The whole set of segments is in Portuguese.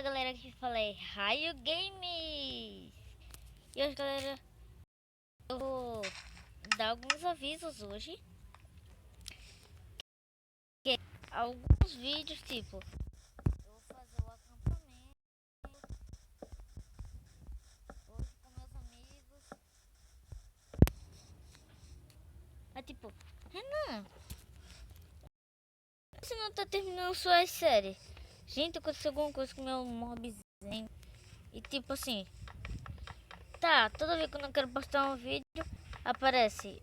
galera, que falei Raio Games. E hoje, galera, eu vou dar alguns avisos hoje. Que alguns vídeos, tipo, eu vou fazer o acampamento hoje com meus amigos. É tipo, Renan, você não tá terminando suas séries? Gente, aconteceu alguma coisa com meu mobzinho. E tipo assim, tá, toda vez que eu não quero postar um vídeo, aparece.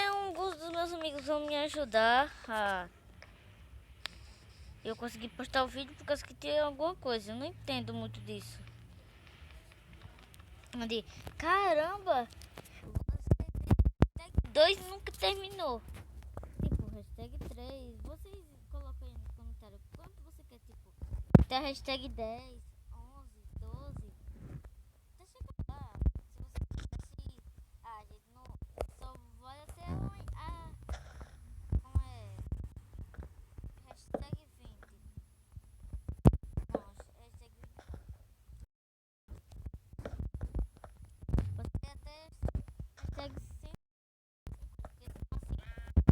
Alguns dos meus amigos vão me ajudar a eu conseguir postar o vídeo por causa que tem alguma coisa. Eu não entendo muito disso. De caramba, hashtag 2 nunca terminou. Tipo, hashtag 3. Vocês colocam aí no comentário quanto você quer, tipo, até a hashtag 10, 11, 12. Deixa eu falar. Se você quisesse. Ah, gente, não. Só vai até como é? Hashtag 20. Não, hashtag 20. Você até hashtag 100.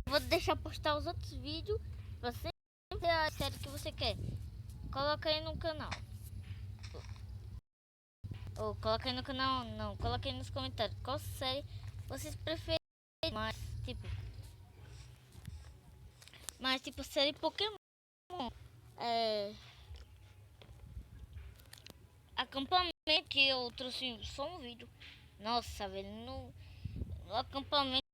Vou deixar postar os outros vídeos. Você tem a série que você quer. Coloca aí no canal. Ou coloca aí no canal. Não, coloca aí nos comentários. Qual série vocês preferem mais? Tipo série Pokémon. É. Acampamento, que eu trouxe só um vídeo. Nossa, velho. No acampamento.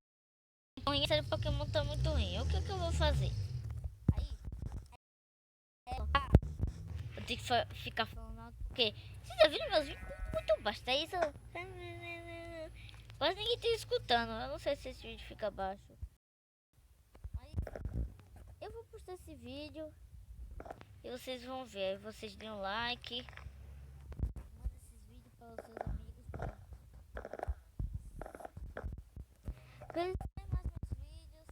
A série Pokémon tá muito ruim. O que eu vou fazer? Aí. Eu tenho que ficar falando alto. Porque vocês já viram meus vídeos? Muito baixo. É isso. Quase ninguém tá escutando. Eu não sei se esse vídeo fica baixo. Aí, eu vou postar esse vídeo e vocês vão ver. Aí vocês dêem um like. Manda esses vídeos para os seus amigos. Pra eles verem mais meus vídeos.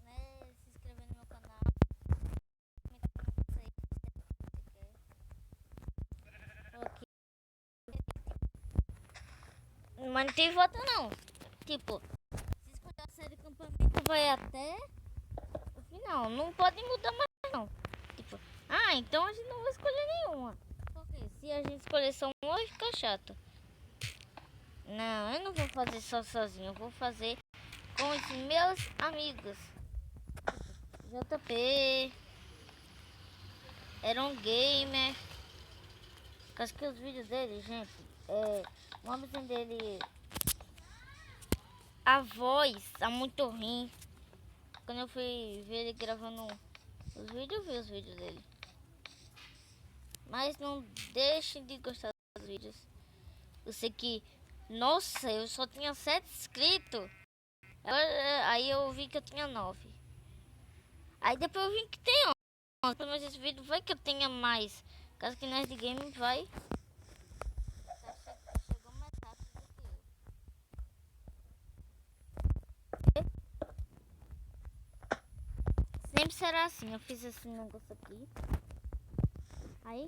Né? Se inscrever no meu canal. Mas não tem voto não. Tipo, se escolher a série acampamento vai até o final. Não pode mudar mais não. Tipo, então a gente não vai escolher nenhuma. Porque se a gente escolher só uma vai ficar chato. Não, eu não vou fazer só sozinho. Eu vou fazer com os meus amigos. JP. Era um gamer. Acho que os vídeos dele, gente, o nome dele, a voz tá muito ruim. Quando eu fui ver ele gravando os vídeos, eu vi os vídeos dele. Mas não deixem de gostar dos vídeos. Eu sei que, nossa, eu só tinha 7 inscritos. Aí eu vi que eu tinha 9. Aí depois eu vi que tem 11. Mas esse vídeo vai que eu tenha mais. Caso que nós de game vai. Chegou mais rápido do que eu. Sempre será assim. Eu fiz esse negócio aqui. Aí